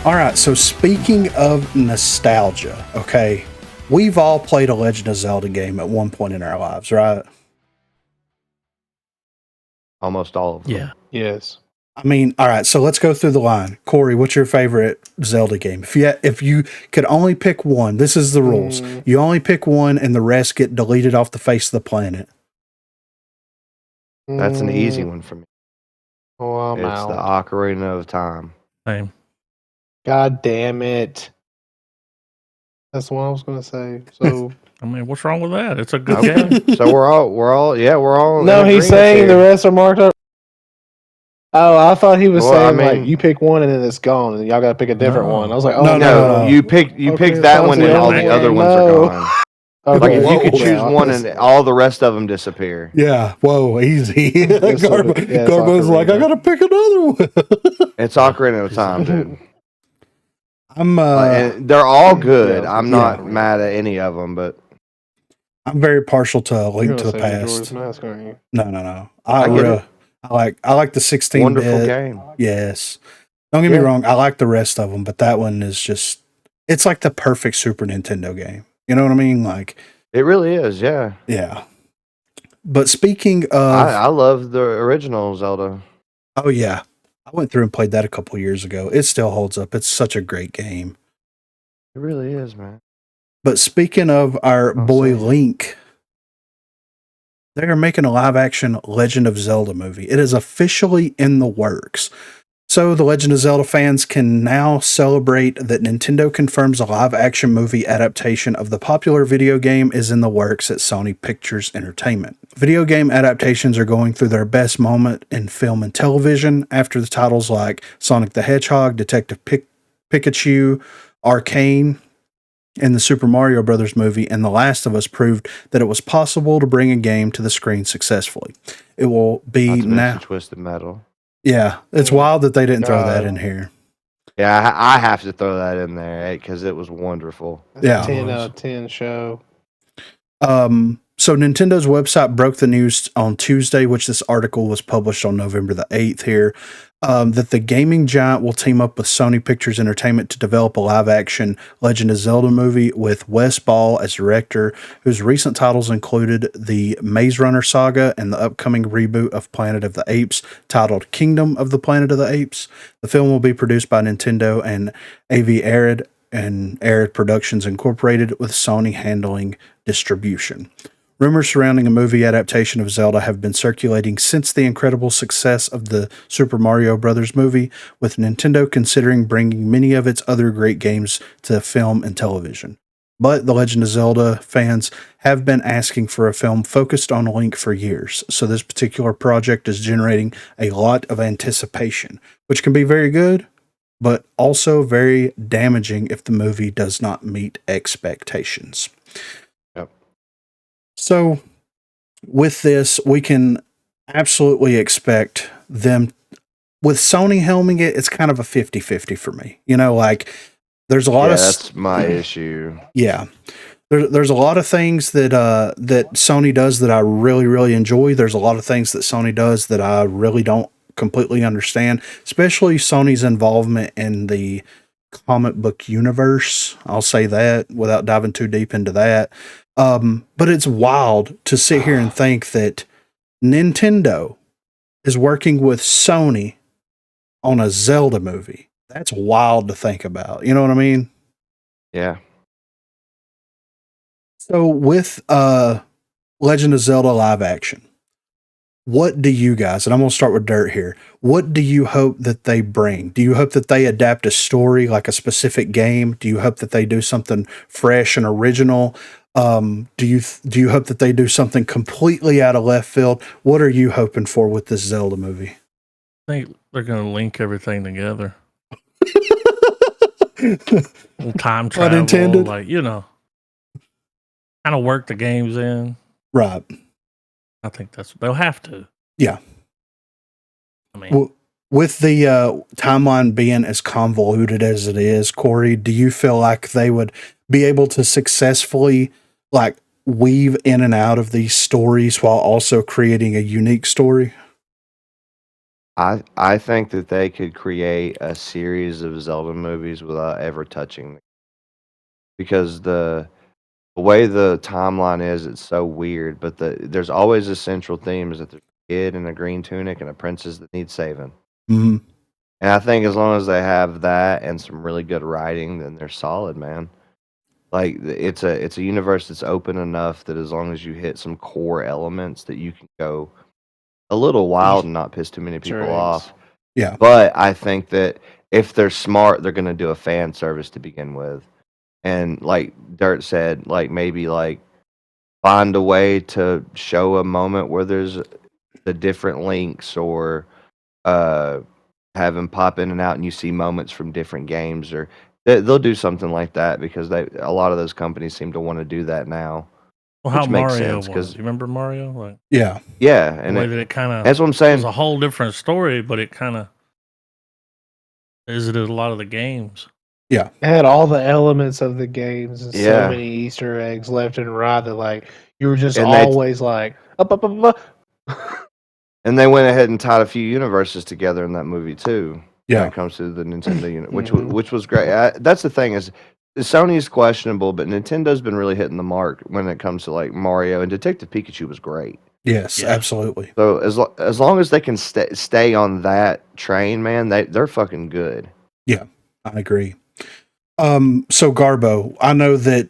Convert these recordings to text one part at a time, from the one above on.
All right, so speaking of nostalgia, okay, we've all played a Legend of Zelda game at one point in our lives, right? Almost all of them. Yeah. Yes. I mean, all right, so let's go through the line. Corey, what's your favorite Zelda game? If you could only pick one, this is the rules. You only pick one and the rest get deleted off the face of the planet. That's an easy one for me. Oh, I'm It's the out. Ocarina of Time. Same. God damn it. That's what I was going to say. So I mean, what's wrong with that? It's a good game. Okay. So we're all no, in he's agreement saying here. the rest are marked up. Oh, I thought he was Well, I saying like mean- you pick one and then it's gone, and y'all got to pick a different No. one. I was like, oh No, No, you pick Okay, that so one it's and the all only the other one. ones No. are gone. Okay. Like if you Whoa. could choose Yeah, one and all the rest of them disappear. Yeah, whoa, easy. Yes, so Garbo, yeah, it's Garbo's like, I Ocarina. gotta pick another one. It's Ocarina of Time, dude. I'm And they're all good. Yeah, I was I'm gonna not say mad at any of them, but I'm very partial to You're Link going to to the say Majora's Past. Mask, aren't you? No. I get it. I like the 16-bit. Wonderful game. Yes. Don't get me Yeah. wrong. I like the rest of them, but that one is just, it's like the perfect Super Nintendo game. You know what I mean? Like, It really is, yeah. yeah. But speaking of, I love the original Zelda. oh yeah, I went through and played that a couple years ago. It still holds up. It's such a great game. It really is, man. But speaking of our boy see. Link, they are making a live action Legend of Zelda movie. It is officially in the works. So the Legend of Zelda fans can now celebrate that Nintendo confirms a live action movie adaptation of the popular video game is in the works at Sony Pictures Entertainment. Video game adaptations are going through their best moment in film and television after the titles like Sonic the Hedgehog, Detective Pikachu, Arcane, and the Super Mario Bros. Movie and The Last of Us proved that it was possible to bring a game to the screen successfully. It will be Not to now. mention Twisted Metal. Yeah, it's wild that they didn't throw that in here. Yeah, I have to throw that in there because it was wonderful. That's Yeah. a 10 out of 10 show. So Nintendo's website broke the news on Tuesday, which this article was published on November the 8th here, that the gaming giant will team up with Sony Pictures Entertainment to develop a live-action Legend of Zelda movie with Wes Ball as director, whose recent titles included the Maze Runner saga and the upcoming reboot of Planet of the Apes titled Kingdom of the Planet of the Apes. The film will be produced by Nintendo and AV Arid and Arid Productions Incorporated, with Sony handling distribution. Rumors surrounding a movie adaptation of Zelda have been circulating since the incredible success of the Super Mario Bros. Movie, with Nintendo considering bringing many of its other great games to film and television. But the Legend of Zelda fans have been asking for a film focused on Link for years, so this particular project is generating a lot of anticipation, which can be very good, but also very damaging if the movie does not meet expectations. Yep. So, with this, we can absolutely expect them. With Sony helming it, it's kind of a 50-50 for me. You know, like, there's a lot of... that's my issue. Yeah. There's a lot of things that that Sony does that I really, really enjoy. There's a lot of things that Sony does that I really don't completely understand, especially Sony's involvement in the comic book universe. I'll say that without diving too deep into that. But it's wild to sit here and think that Nintendo is working with Sony on a Zelda movie. That's wild to think about. You know what I mean? Yeah. So with Legend of Zelda live action, what do you guys, and I'm going to start with Dirt here, what do you hope that they bring? Do you hope that they adapt a story like a specific game? Do you hope that they do something fresh and original? Do you hope that they do something completely out of left field? What are you hoping for with this Zelda movie? I think they're going to link everything together. Time travel, Unintended. like, you know, kind of work the games in. Right. I think they'll have to. Yeah. I mean, Well, with the timeline being as convoluted as it is, Corey, do you feel like they would be able to successfully like weave in and out of these stories while also creating a unique story? I think that they could create a series of Zelda movies without ever touching them. Because the way the timeline is, it's so weird, but there's always a central theme is that there's a kid in a green tunic and a princess that needs saving. Mhm. And I think as long as they have that and some really good writing, then they're solid, man. Like it's a universe that's open enough that as long as you hit some core elements that you can go a little wild and not piss too many people off. Yeah. But I think that if they're smart, they're going to do a fan service to begin with. And like Dirt said, like maybe like find a way to show a moment where there's the different links or uh have him pop in and out and you see moments from different games or they'll do something like that because a lot of those companies seem to want to do that now, Well, how which makes Mario sense was. because You remember Mario? Like Yeah. yeah, the and way that it kind of that's what I'm was saying. a whole different story, but it kind of visited a lot of the games. Yeah. It had all the elements of the games and so Yeah. many Easter eggs left and right that like you were just And they- always like up. And they went ahead and tied a few universes together in that movie too. When Yeah. it comes to the Nintendo unit, Mhm. which was great. That's the thing is, Sony's questionable, but Nintendo's been really hitting the mark when it comes to like Mario and Detective Pikachu was great. Yes, Yeah. absolutely. So as long as they can stay on that train, man, they're fucking good. Yeah, I agree. So Garbo, I know that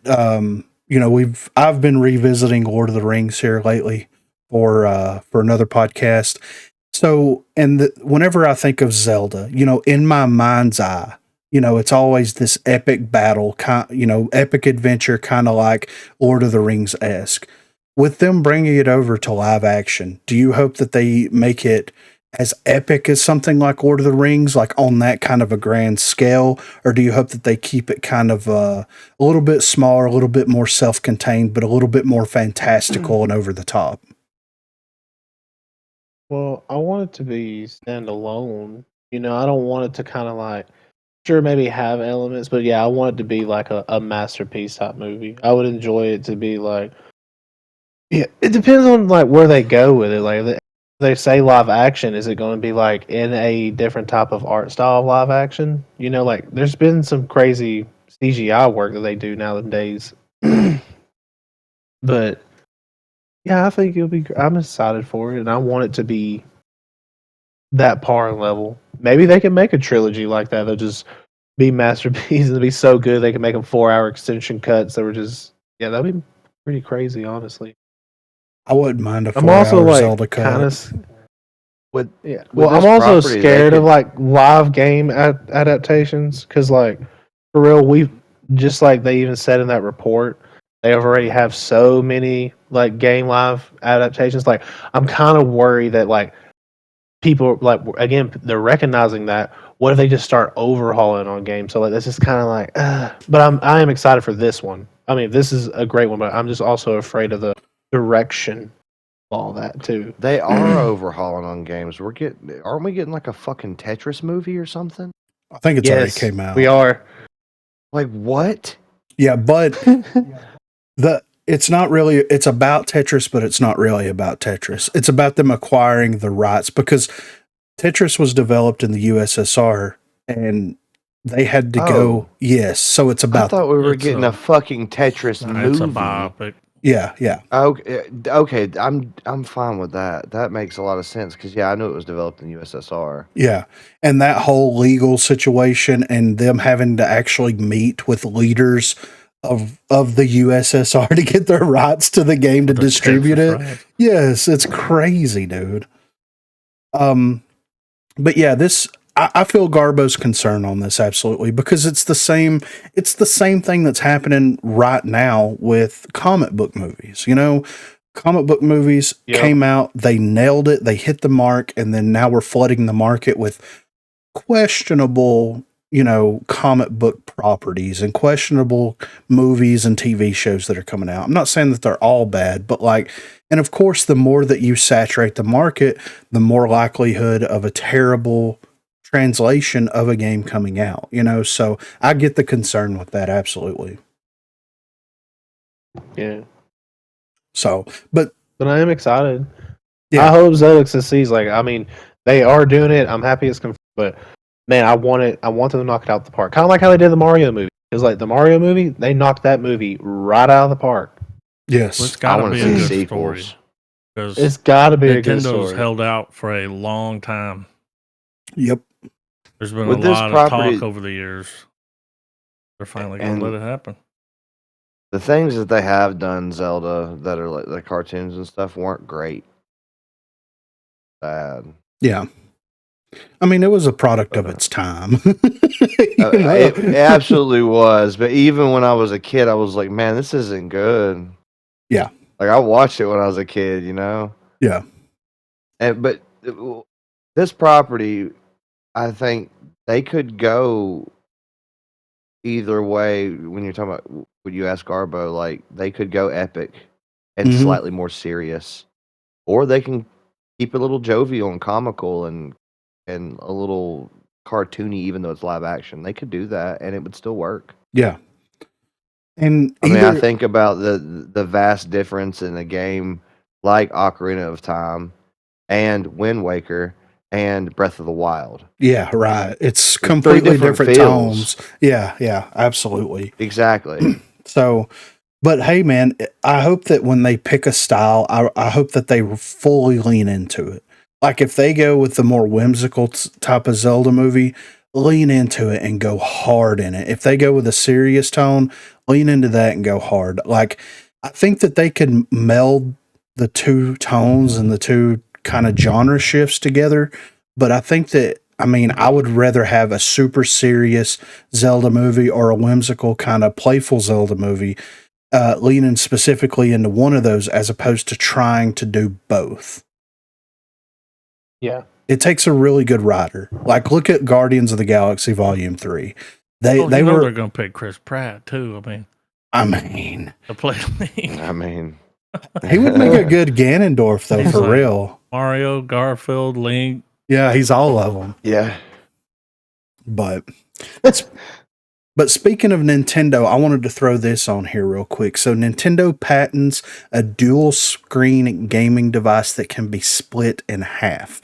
you know, I've been revisiting Lord of the Rings here lately for another podcast. So, and whenever I think of Zelda, you know, in my mind's eye, you know, it's always this epic battle, you know, epic adventure, kind of like Lord of the Rings esque. With them bringing it over to live action, do you hope that they make it as epic as something like Lord of the Rings, like on that kind of a grand scale, or do you hope that they keep it kind of a little bit smaller, a little bit more self-contained, but a little bit more fantastical and over the top? Well, I want it to be standalone. You know, I don't want it to kind of like, sure, maybe have elements, but yeah, I want it to be like a masterpiece type movie. I would enjoy it to be like, yeah, it depends on like where they go with it. Like, they say live action, is it going to be like in a different type of art style of live action? You know, like there's been some crazy CGI work that they do nowadays, but yeah, I think it'll be. I'm excited for it, and I want it to be that par and level. Maybe they can make a trilogy like that. They'll just be masterpieces and be so good they can make them 4 hour extension cuts that were just that'd be pretty crazy, honestly. I wouldn't mind a I'm also 4-hour like Zelda kind cut. of With yeah. with Well, I'm this also property, they scared of could like live game adaptations because like for real, we've just like they even said in that report. They already have so many like game live adaptations. Like I'm kind of worried that like people like again they're recognizing that what if they just start overhauling on games, so like this is kind of like but I am excited for this one. I mean, this is a great one, but I'm just also afraid of the direction of all that too. they are overhauling on games. Aren't we getting like a fucking Tetris movie or something? I think it's already Yes, came out. we are. Like what? Yeah, but it's not really, it's about Tetris, but it's not really about Tetris. It's about them acquiring the rights because Tetris was developed in the USSR and they had to go. Yes, so it's I about thought we were It's getting a fucking Tetris Nah, it's a movie. biopic. yeah. Okay, I'm fine with that. That makes a lot of sense because I knew it was developed in USSR. Yeah. And that whole legal situation and them having to actually meet with leaders of the USSR to get their rights to the game to The distribute Tetris it. rights. Yes, it's crazy, dude. But yeah, I feel Garbo's concern on this absolutely because it's the same thing that's happening right now with comic book movies. You know, comic book movies came out, they nailed it, they hit the mark, and then now we're flooding the market with questionable, you know, comic book properties and questionable movies and TV shows that are coming out. I'm not saying that they're all bad, but like, and of course, the more that you saturate the market, the more likelihood of a terrible translation of a game coming out, you know? So I get the concern with that. Absolutely. Yeah, So, but but I am excited. yeah, I hope Zelda succeeds. Like, I mean, They are doing it. I'm happy it's confirmed, but man, I want them to knock it out the park. Kind of like how they did the Mario movie. Because like the Mario movie, they knocked that movie right out of the park. Yes. Well, it's I got to want be to a see good sequels. story because It's got to be a good Nintendo's story. held out for a long time. Yep. There's been With a this lot property- of talk over the years. They're finally going And- to let it happen. The things that they have done, Zelda, that are like the cartoons and stuff, weren't great. Bad. Yeah. I mean, it was a product of But, its time. It absolutely was. But even when I was a kid, I was like, man, this isn't good. Yeah. Like, I watched it when I was a kid, you know? Yeah. But this property, I think they could go either way. When you're talking about, when you ask Garbo, like, they could go epic and Mhm. slightly more serious. Or they can keep it a little jovial and comical and a little cartoony, even though it's live action. They could do that, and it would still work. Yeah. And I mean, I either, think about the vast difference in a game like Ocarina of Time and Wind Waker and Breath of the Wild. yeah, right. It's Three completely different different feels. tones. Yeah, yeah, absolutely. Exactly. So, but hey, man, I hope that when they pick a style, I hope that they fully lean into it. Like if they go with the more whimsical type of Zelda movie, lean into it and go hard in it. If they go with a serious tone, lean into that and go hard. Like I think that they could meld the two tones and the two kind of genre shifts together. But I think that, I mean, I would rather have a super serious Zelda movie or a whimsical kind of playful Zelda movie, leaning specifically into one of those as opposed to trying to do both. Yeah. It takes a really good writer. Like look at Guardians of the Galaxy Volume 3. They you know were, they're going to pick Chris Pratt too. I mean, To play Link. I mean, he would make a good Ganondorf though, He's for like- real. Mario, Garfield, Link. Yeah, he's all of them. yeah. But speaking of Nintendo, I wanted to throw this on here real quick. So Nintendo patents a dual screen gaming device that can be split in half.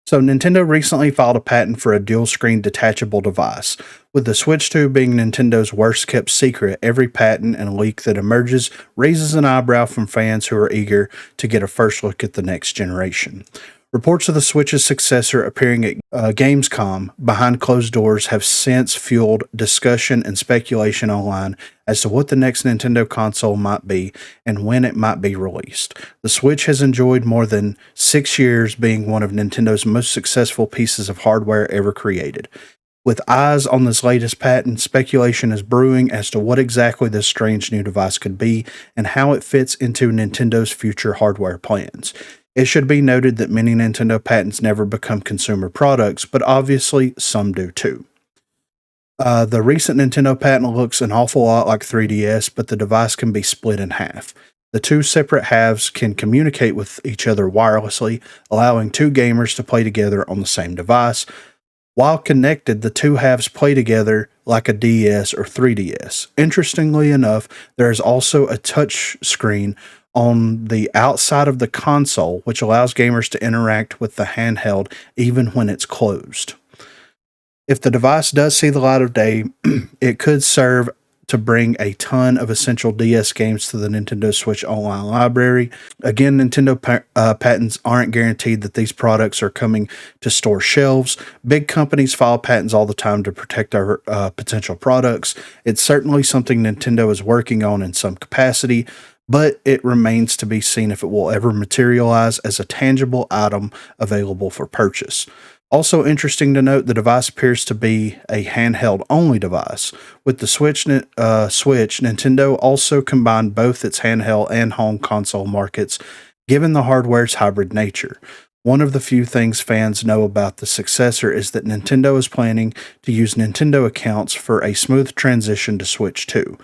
So Nintendo recently filed a patent for a dual screen detachable device. With the Switch 2 being Nintendo's worst kept secret, every patent and leak that emerges raises an eyebrow from fans who are eager to get a first look at the next generation. Reports of the Switch's successor appearing at Gamescom behind closed doors have since fueled discussion and speculation online as to what the next Nintendo console might be and when it might be released. The Switch has enjoyed more than 6 years being one of Nintendo's most successful pieces of hardware ever created. With eyes on this latest patent, speculation is brewing as to what exactly this strange new device could be and how it fits into Nintendo's future hardware plans. It should be noted that many Nintendo patents never become consumer products, but obviously some do too. The recent Nintendo patent looks an awful lot like 3DS, but the device can be split in half. The two separate halves can communicate with each other wirelessly, allowing two gamers to play together on the same device. While connected, the two halves play together like a DS or 3DS. Interestingly enough, there is also a touch screen on the outside of the console, which allows gamers to interact with the handheld even when it's closed. If the device does see the light of day, it could serve to bring a ton of essential DS games to the Nintendo Switch online library. Again, Nintendo patents aren't guaranteed that these products are coming to store shelves. Big companies file patents all the time to protect their potential products. It's certainly something Nintendo is working on in some capacity, but it remains to be seen if it will ever materialize as a tangible item available for purchase. Also interesting to note, the device appears to be a handheld-only device. With the Switch, Nintendo also combined both its handheld and home console markets, given the hardware's hybrid nature. One of the few things fans know about the successor is that Nintendo is planning to use Nintendo accounts for a smooth transition to Switch 2.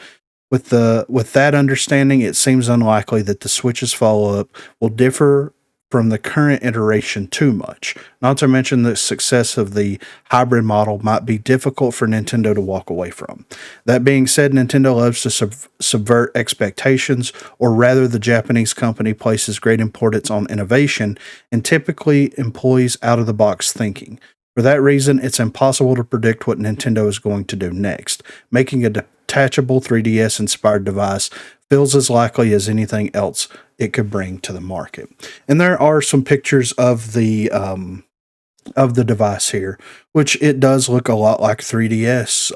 With that understanding, it seems unlikely that the Switch's follow-up will differ from the current iteration too much. Not to mention the success of the hybrid model might be difficult for Nintendo to walk away from. That being said, Nintendo loves to subvert expectations, or rather, the Japanese company places great importance on innovation and typically employs out of the box thinking. For that reason, it's impossible to predict what Nintendo is going to do next. Making a detachable 3DS inspired device feels as likely as anything else it could bring to the market. And there are some pictures of the device here, which it does look a lot like 3DS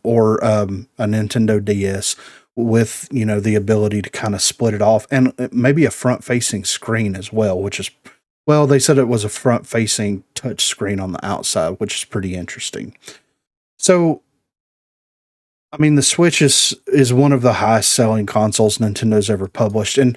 or a Nintendo DS with, you know, the ability to kind of split it off and maybe a front facing screen as well, which is, well, they said it was a front facing touch screen on the outside, which is pretty interesting. So, I mean, the Switch is one of the highest selling consoles Nintendo's ever published, and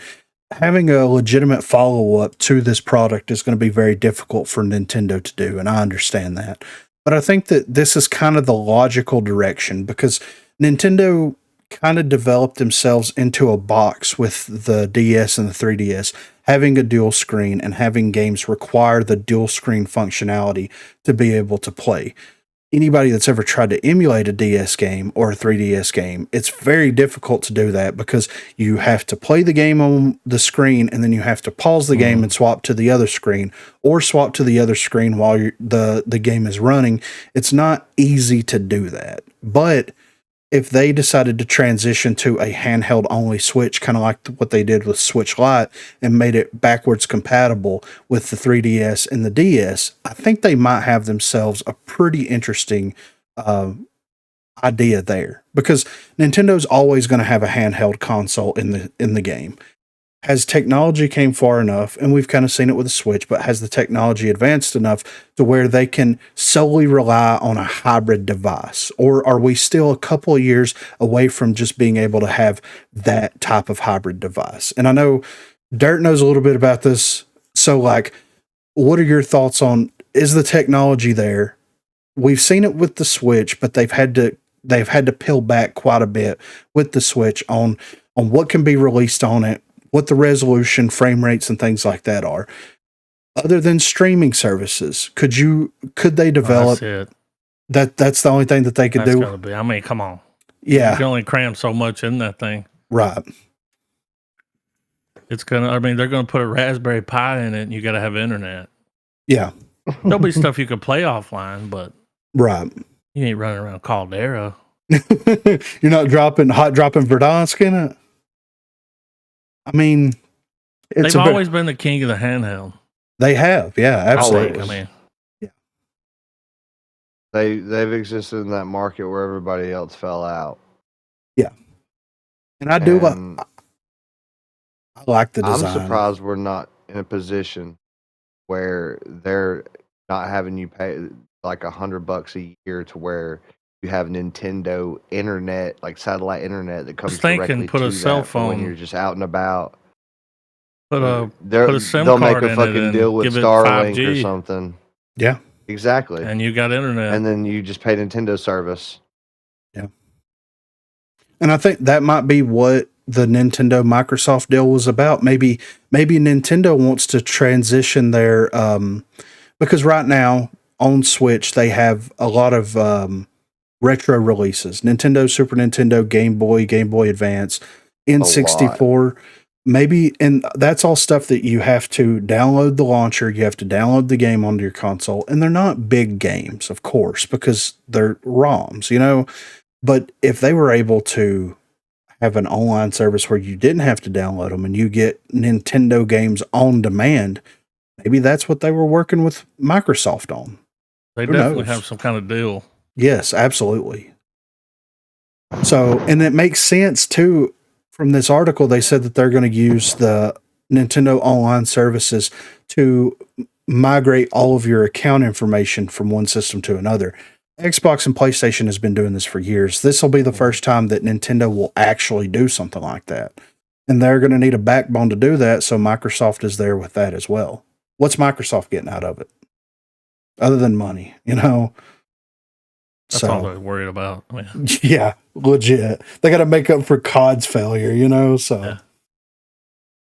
having a legitimate follow up to this product is going to be very difficult for Nintendo to do, and I understand that. But I think that this is kind of the logical direction because Nintendo kind of developed themselves into a box with the DS and the 3DS, having a dual screen and having games require the dual screen functionality to be able to play. Anybody that's ever tried to emulate a DS game or a 3DS game, it's very difficult to do that because you have to play the game on the screen and then you have to pause the game and swap to the other screen or swap to the other screen while the game is running. It's not easy to do that. But if they decided to transition to a handheld only Switch, kind of like what they did with Switch Lite and made it backwards compatible with the 3DS and the DS, I think they might have themselves a pretty interesting idea there because Nintendo's always going to have a handheld console in the game. Has technology came far enough, and we've kind of seen it with the Switch, but has the technology advanced enough to where they can solely rely on a hybrid device? Or are we still a couple of years away from just being able to have that type of hybrid device? And I know Dirt knows a little bit about this. So, like, what are your thoughts on, is the technology there? We've seen it with the Switch, but they've had to peel back quite a bit with the Switch on what can be released on it, what the resolution, frame rates, and things like that are. Other than streaming services, could they develop that's the only thing that they could do? Gotta be. I mean, come on. Yeah. You can only cram so much in that thing. Right. They're gonna put a Raspberry Pi in it and you gotta have internet. Yeah. There'll be stuff you can play offline, but right. You ain't running around Caldera. You're not dropping Verdansk in it? I mean, they've always been the king of the handheld. They have, yeah, absolutely. I mean, yeah, they've existed in that market where everybody else fell out. Yeah, and I like the design. I'm surprised we're not in a position where they're not having you pay like $100 a year to where you have Nintendo internet, like satellite internet that comes directly put to a cell that phone when you're just out and about. Put a SIM they'll card make a in fucking it deal with give it Starlink 5G. or something. Yeah, exactly. And you got internet, and then you just pay Nintendo service. Yeah, and I think that might be what the Nintendo Microsoft deal was about. Maybe Nintendo wants to transition their because right now on Switch they have a lot of retro releases: Nintendo, Super Nintendo, Game Boy Advance, N64. Maybe, and that's all stuff that you have to download the launcher, you have to download the game onto your console, and they're not big games, of course, because they're ROMs, you know. But if they were able to have an online service where you didn't have to download them and you get Nintendo games on demand, maybe that's what they were working with Microsoft on. They definitely have some kind of deal. Yes, absolutely. So, and it makes sense too. From this article, they said that they're going to use the Nintendo online services to migrate all of your account information from one system to another. Xbox and PlayStation has been doing this for years. This will be the first time that Nintendo will actually do something like that. And they're going to need a backbone to do that, so Microsoft is there with that as well. What's Microsoft getting out of it? Other than money, you know? That's all they're worried about. I mean, yeah, legit. They got to make up for COD's failure, you know? So,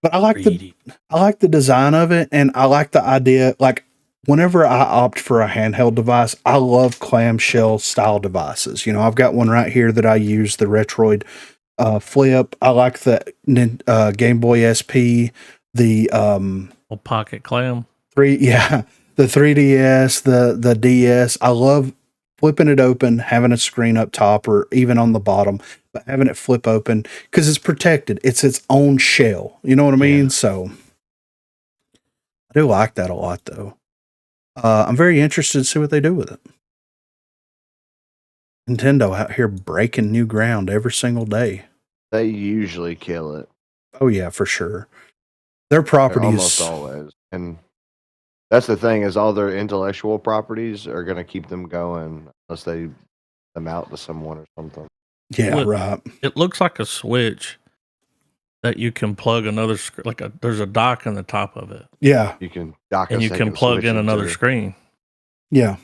But I like Read it. I like the design of it, and I like the idea. Like whenever I opt for a handheld device, I love clamshell style devices. You know, I've got one right here that I use, the Retroid Flip. I like the Game Boy SP, the Little pocket clam. the 3DS, the DS. I love flipping it open, having a screen up top or even on the bottom, but having it flip open because it's protected. It's its own shell. You know what I mean? Yeah. So I do like that a lot, though. I'm very interested to see what they do with it. Nintendo out here breaking new ground every single day. They usually kill it. Oh yeah, for sure. Their They're properties. almost always. And that's the thing is all their intellectual properties are going to keep them going unless they them out to someone or something. Yeah, What- right. It looks like a switch that you can plug another there's a dock on the top of it, Yeah, You can dock and a you can second plug switch in another into- screen. yeah.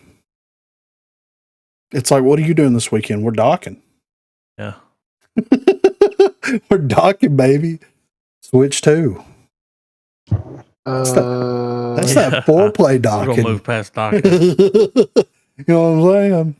It's like, what are you doing this weekend? We're docking. Yeah. We're docking, baby. Switch 2. That's Uh, that foreplay We're docking. gonna move past docking. You know what I'm saying?